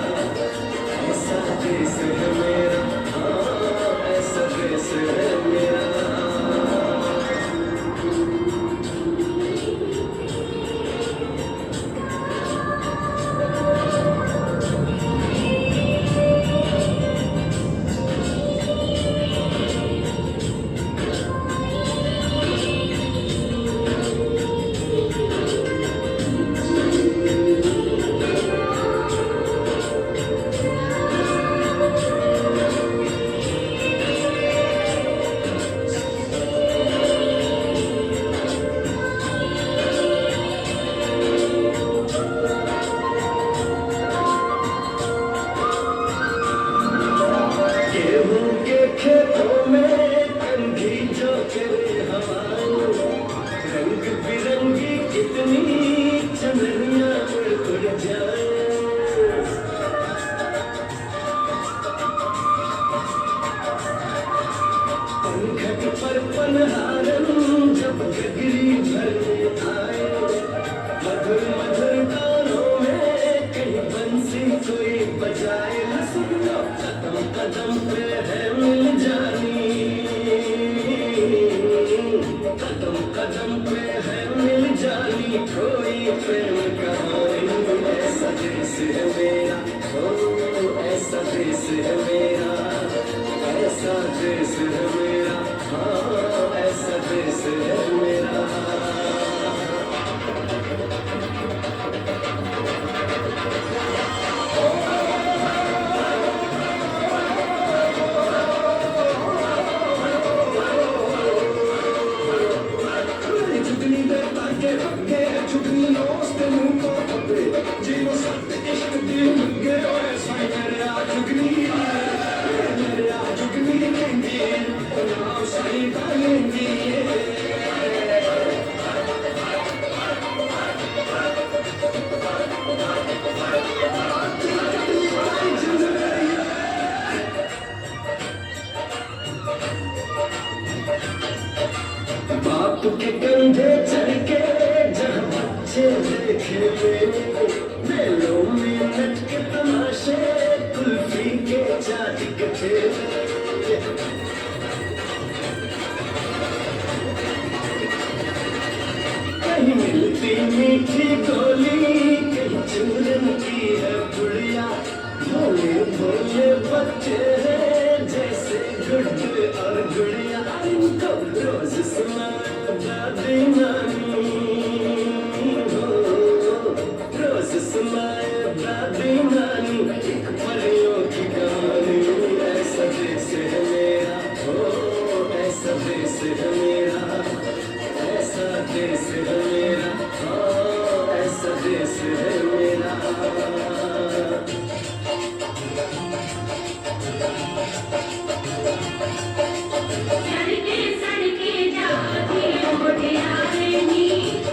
Speaker 4: ऐसा देश है मेरा, हाँ ऐसा देश है मेरा। गेहूं के खेतों में कंघी जो करे हवाएं, रंग बिरंगी कितनी चंदनियां उड़ उड़ जाए। पंखट पर पनहारन जब गगरी भरने आए, मधुर मधुर गानों में कहीं बंसी कोई बजाए। सुन लो कदम कदम पे है मिल जानी, कदम कदम पे है मिल जानी, कोई प्रेम कहानी। ऐसा देश है मेरा, ओ ऐसा देश है मेरा, ऐसा देश है मेरा, हाँ ऐसा देश है मेरा। जुगनी दे ताके रंगे, जुगनी नोस्ते मुंह को पते, जीनो सत्य इश्क दी मुंगे, ओए साई मेरे आ जुगनी, मेरे आ जुगनी लेंगी, नाम साई डालेंगी। बाप के कंधे चढ़ के जहाँ बच्चे देखे मेलों में लटके तमाशे, कुल्फी के चाट के ठेले। कहीं मिलती मीठी गोली, कहीं चूरन की है पुड़िया, भोले भोले बच्चे हैं जैसे गुड्डे और गुड़िया। इनको रोज सुनाए दादी नानी, हो रोज सुनाए दादी नानी, एक परियों की कहानी। ऐसा देश है मेरा, हो ऐसा देश है मेरा, ऐसा देश है मेरा, हाँ ऐसा देश है मेरा।
Speaker 2: सड़के सड़के जाती मोटियारे नी,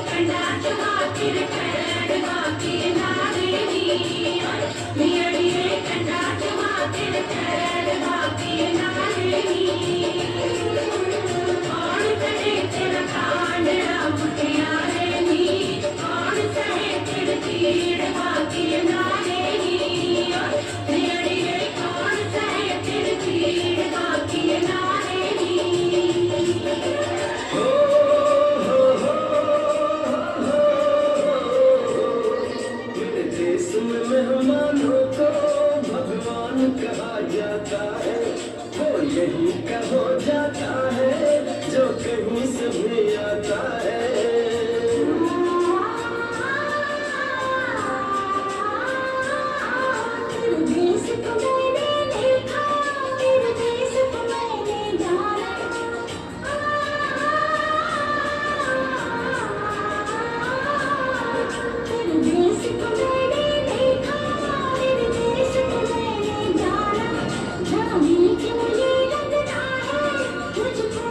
Speaker 2: कंडा चुहा फिर पैर बाकी नारे नी, मियड़िए कंडा चुहा फिर पैर बाकी नारे नी। कौन करे तेरा कांडा मोटियारे नी, कौन सहे तेरी पीड़ बाकी नारे नी, मियड़िए कौन सहे तेरी पीड़ बाकी नारे नी।
Speaker 4: मेरे देश में मेहमानों को भगवान कहा जाता है, वो यही का हो जाता है जो कहीं से भी आता है।
Speaker 6: तेरे देश को मैंने देखा, तेरे देश को मैंने जाना। तेरे देश को मैंने देखा, तेरे देश को मैंने जाना। जहाँ भी मुझे लगता है मुझको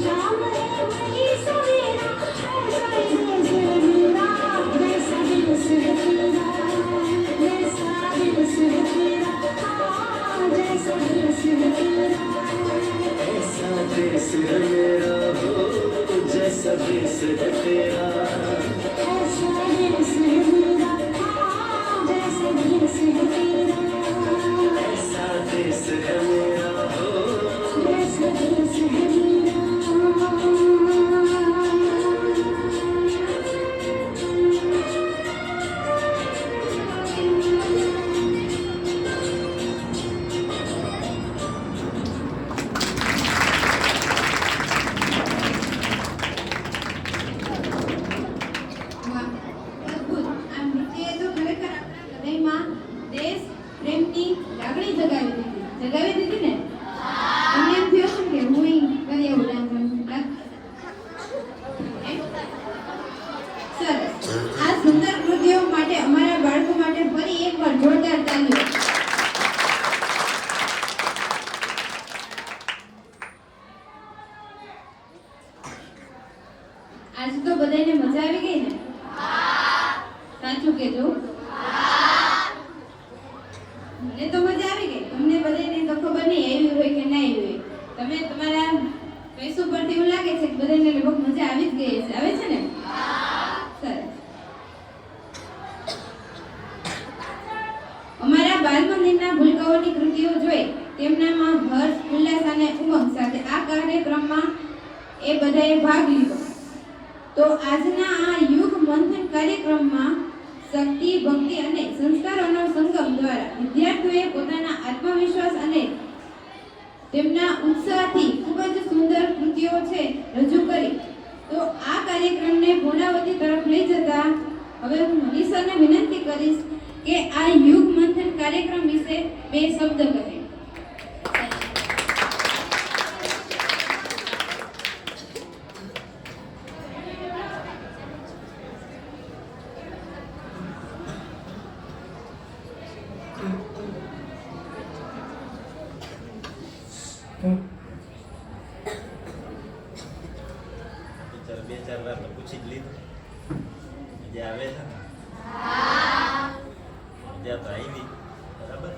Speaker 2: शाम है वही सवेरा ऐसा दिवस है मेरा वैसा दिवस है तेरा वैसा दिवस है तेरा हाँ जैसा दिवस है तेरा
Speaker 4: ऐसा देश है मेरा हो जैसा देश है तेरा
Speaker 2: ऐसा दिवस है मेरा हाँ जैसा दिवस है तेरा
Speaker 4: ऐसा देश है मेरा हो
Speaker 2: जैसा दिवस है मेरा
Speaker 1: વાહ, અદ્ભુત. આ નૃત્યએ તો ખરેખર આપણા હૃદયમાં દેશ પ્રેમની લાગણી જગાવી દીધી ને. તમને એમ થયું હશે કે હું કરી એવું સરસ. આ સુંદર કૃતિઓ માટે અમારા બાળકો માટે ફરી એકવાર જોરદાર તાલીઓ. આજ તો બધાને મજા આવી ગઈ ને? સાચું કહેજો. મને તો મજા આવી ગઈ. તમને બધાને તો ખબર નહીં આવી હોય કે ના આવી હોય. તમે તમારા ફેસ ઉપરથી એવું લાગે છે કે બધાને લગભગ મજા આવી જ ગઈ છે. આવે છે ને? સરસ. અમારા બાલ મંદિરના ભૂલકાઓની કૃતિઓ જોઈ તેમનામાં હર્ષ, ઉલ્લાસ અને ઉમંગ સાથે આ કાર્યક્રમમાં એ બધાએ ભાગ લીધો. તો આજના આ યુગ મંથન કાર્યક્રમમાં શક્તિ, ભક્તિ અને સંસ્કારોનો સંગમ દ્વારા વિદ્યાર્થીઓએ પોતાના આત્મવિશ્વાસ અને તેમના ઉત્સાહથી ખૂબ જ સુંદર કૃતિઓ છે રજૂ કરી. તો આ કાર્યક્રમને પૂર્ણાવતિ તરફ લઈ જતા હવે હું મનીષાને વિનંતી કરીશ કે આ યુગ મંથન કાર્યક્રમ વિશે બે શબ્દ કહે.
Speaker 8: ટીચર બે ચાર વાર તો પૂછી જ લીધું મજા આવે છે ને મજા તો આવી બરાબર.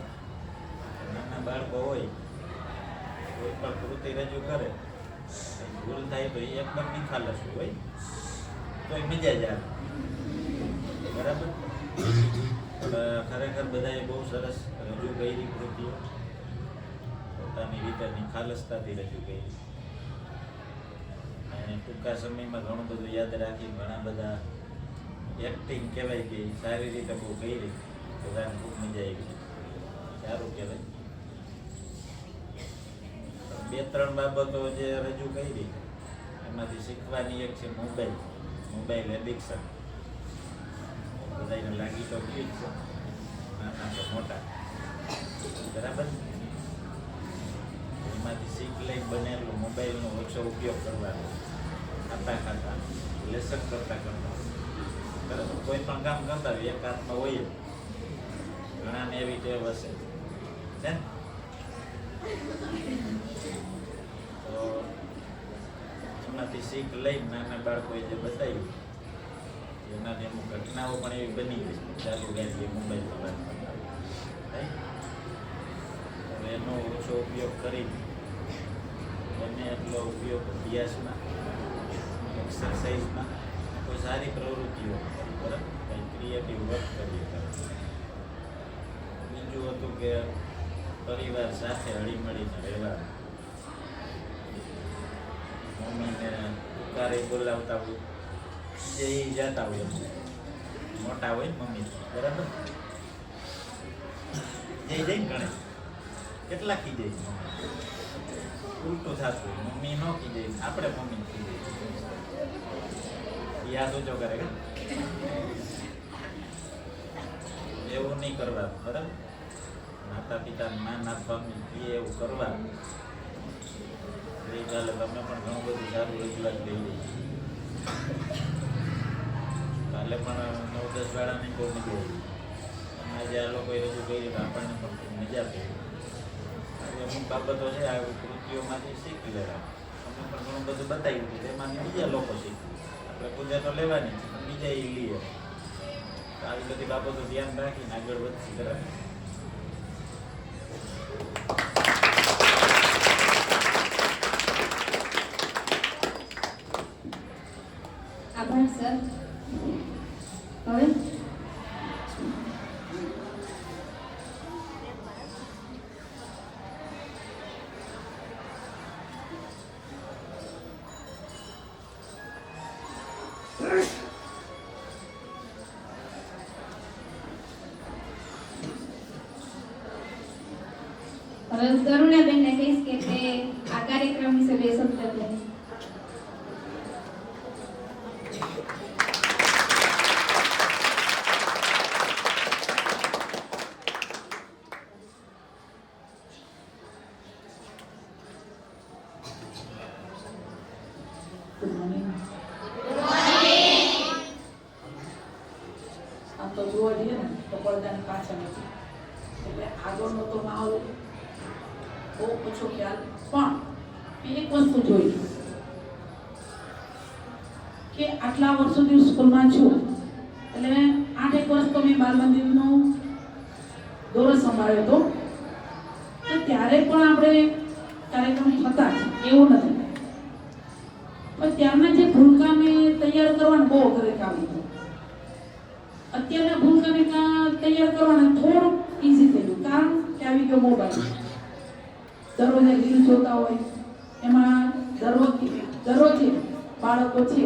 Speaker 8: નાના બાળકો હોય કોઈ પણ કૃતિ રજૂ કરે ભૂલ થાય તો એ એકદમ નિખાલસ હોય તો એ મજા જ આવે બરાબર. પણ ખરેખર બધાએ બહુ સરસ રજૂ કરી કૃતિઓ પોતાની રીતે નિખાલસતાથી રજૂ કરી અને ટૂંકા સમયમાં ઘણું બધું યાદ રાખી ઘણા બધા એક્ટિંગ કહેવાય કે સારી રીતે બહુ કરી બધાને ખૂબ મજા આવી સારું કહેવાય. બે ત્રણ બાબતો જે રજૂ કરી એમાંથી શીખવાની એક છે મોબાઈલ એડિક્શન. બધાને લાગી તો ગયું જ છે નાના તો મોટા બરાબર. એમાંથી શીખ લઈ બનેલું મોબાઈલનો ઓછો ઉપયોગ કરવાનો ખાતા લેસન કરતા બરાબર. કોઈ પણ કામ કરતા હોય એક હાથમાં હોય ઘણાને એવી ટેવ હશે છે ને. તો એમાંથી શીખ લઈ નાના બાળકોએ જે બતાવ્યું એનાથી અમુક ઘટનાઓ પણ એવી બની ગઈ ચાલુ ગાડીએ મોબાઈલમાં વાત કરતા હવે એનો ઓછો ઉપયોગ કરી એને એટલો ઉપયોગ અભ્યાસમાં એક્સરસાઇઝમાં કોઈ સારી પ્રવૃત્તિઓ બરાબર કંઈ ક્રિએટિવ વર્ક કરીએ. બીજું હતું કે પરિવાર સાથે હળીમળીને રહેવાનું. મમ્મીને ઉકારે બોલાવતા હોય જે જતા હોય મોટા હોય મમ્મી બરાબર જઈ જઈને ગણે કેટલા ખીજે ઉલટું થતું હોય મમ્મી ન ખીજે આપણે મમ્મી ખીજે યાદ ઓછો કરે કે એવું નહીં કરવા બરાબર. માતા પિતા માન આપવાનું એવું કરવા ગઈકાલે તમે પણ ઘણું બધું સારું રજૂઆત લઈ લઈ કાલે પણ 9-10 વાળાની બહુ મજા આવી. આજે આ લોકોએ રજૂ કરી આપણને પણ ખૂબ મજા પડી. અમુક બાબતો છે આ કૃતિઓમાંથી શીખી લેવા. પણ ઘણું બધું બતાવ્યું છે એમાંથી બીજા લોકો શીખે આપણે પૂજા તો લેવાની છે પણ બીજા એ લઈએ તો આવી બધી બાબતો ધ્યાન રાખીને આગળ વધશે બરાબર.
Speaker 1: આભાર સર. હવે કરુણાબેનને કહીશ કે તે આ કાર્યક્રમ વિશે 2 શબ્દ કહે.
Speaker 9: Good morning. આમ તો જોવા જઈએ ને તો પડદાની પાછળ નથી એટલે આગળનો તો માહોલ બહુ ઓછો ખ્યાલ, પણ મેં એક વસ્તુ જોઈ કે આટલા વર્ષ સુધી સ્કૂલમાં છું એટલે 8 વર્ષ તો મેં બાલ મંદિરનો દોરો સંભાળ્યો હતો, તો ત્યારે પણ આપણે કાર્યક્રમ થતા જ એવું નથી, પણ ત્યારના જે ભૂલકાને તૈયાર કરવાનું બહુ અઘરું કામ હતું. અત્યારના ભૂલકાને તૈયાર કરવાનું થોડું ઈઝી થઈ ગયું, કારણ કે આવી ગયો મોબાઈલ. દરરોજ રીલ જોતા હોય એમાં દરરોજ બાળકો છે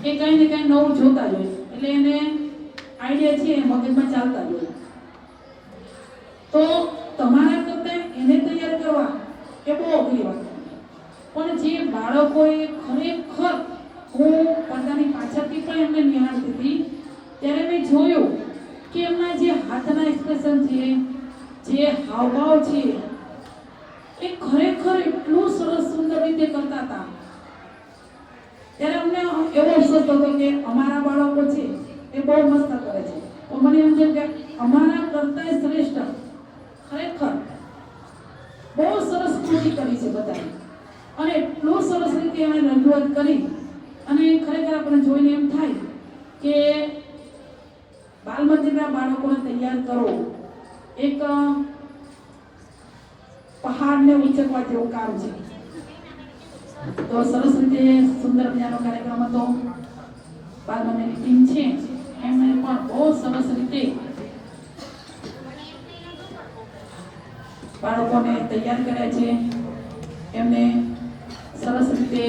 Speaker 9: એ કંઈ ને કંઈ નવું જોતા જ હોય એટલે એને આઈડિયા છે એ મગજમાં ચાલતા જ હોય. તો તમારા કરતાં એને તૈયાર કરવા એ બહુ અઘરી વાત. પણ જે બાળકોએ ખરેખર હું પડદાની પાછળથી પણ એમને નિહાળતી હતી ત્યારે મેં જોયું કે એમના જે હાથના એક્સપ્રેશન છે, જે હાવભાવ છે એ ખરેખર એટલું સરસ સુંદર રીતે કરતા હતા. ત્યારે અમને એવો અફસોસ થતો કે અમારા બાળકો છે એ બહુ મસ્ત કરે છે, તો મને એમ છે કે અમારા કરતાં શ્રેષ્ઠ ખરેખર બહુ સરસ કૃતિ કરી છે બધાએ, અને એટલું સરસ રીતે એમણે રજૂઆત કરી અને ખરેખર આપણે જોઈને એમ થાય કે બાલ મંદિરના બાળકોને તૈયાર કરો એક પહાડને ઉંચકવા જેવું કામ છે. તો સરસ રીતે સુંદર મજાનો કાર્યક્રમ હતો. બાલ મંદિરની ટીમ છે એમણે પણ બહુ સરસ રીતે બાળકોને તૈયાર કર્યા છે. એમને સરસ રીતે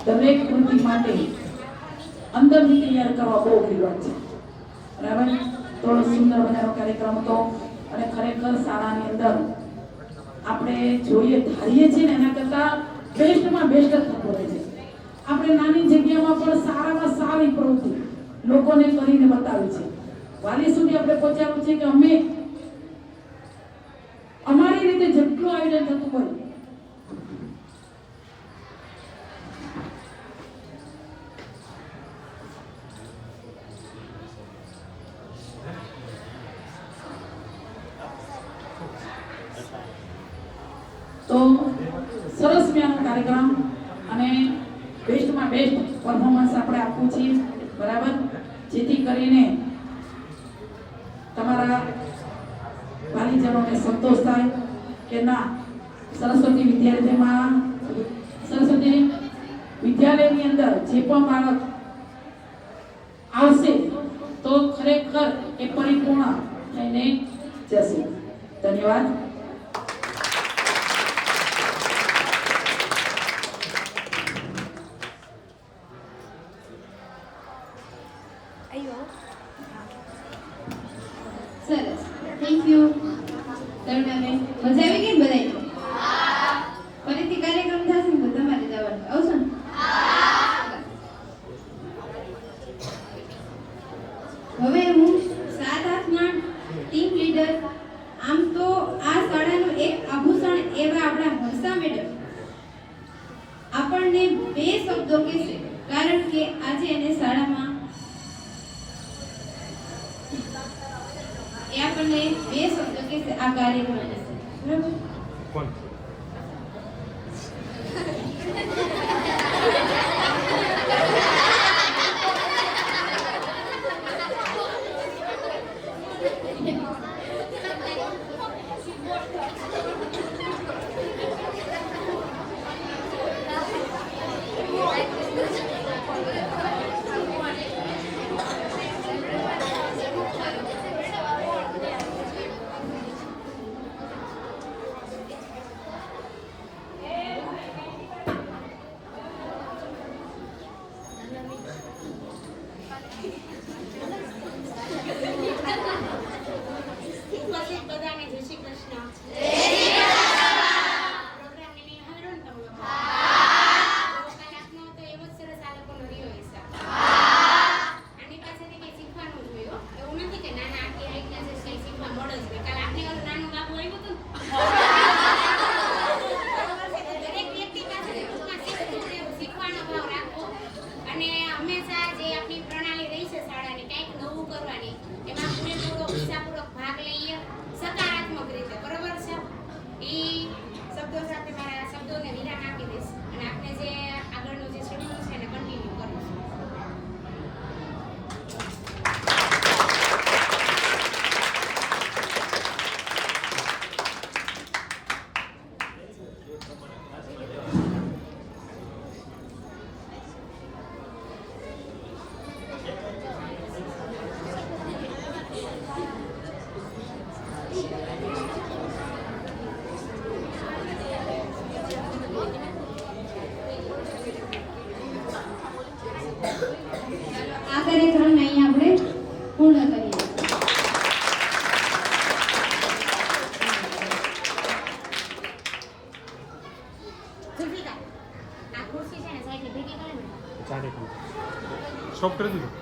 Speaker 9: દરેક કૃતિ માટે અંદરથી તૈયાર કરવા બહુ અઘરી વાત છે, બરાબર. થોડો સુંદર મજાનો કાર્યક્રમ હતો અને ખરેખર શાળાની અંદર આપણે જોઈએ ધારીએ છીએ ને એના કરતાં બેસ્ટમાં બેસ્ટ જ થતો રહે છે. આપણે નાની જગ્યામાં પણ સારામાં સારી પ્રવૃત્તિ લોકોને કરીને બતાવી છે. વાલી સુધી આપણે પહોંચાડવું છે કે અમે અમારી રીતે જેટલું આયોજન થતું હોય તો સરસ મજાનો કાર્યક્રમ અને બેસ્ટમાં બેસ્ટ પરફોર્મન્સ આપણે આપવું છે, બરાબર, જેથી કરીને તમારા વાલીજનોને સંતોષ થાય કે ના સરસ્વતી વિદ્યાલયની અંદર જે પણ બાળક આવશે તો ખરેખર એ પરિપૂર્ણ થઈને જશે. ધન્યવાદ.
Speaker 1: સરસ, થેન્ક યુ કરુણાબેન. મજા આવી ગઈ બધાને? ફરીથી કાર્યક્રમ થશે ને તો તમારે જવાનું આવશો ને? હવે હું 7-8 ટીમ લીડર, આમ તો આ શાળાનું એક આભૂષણ એવા આપણા હર્ષા મેડમ આપણને 2 શબ્દો કહેશે, કારણ કે આજે એને શાળામાં એ આપણને 2 શબ્દો કહેશે આ કાર્યક્રમ વિશે, બરાબર?
Speaker 10: જુલ્ફિકાર આ ખુરશી છે ને સાઈડની ભેગી કરે ને
Speaker 11: સ્ટોપ કરી દીધું.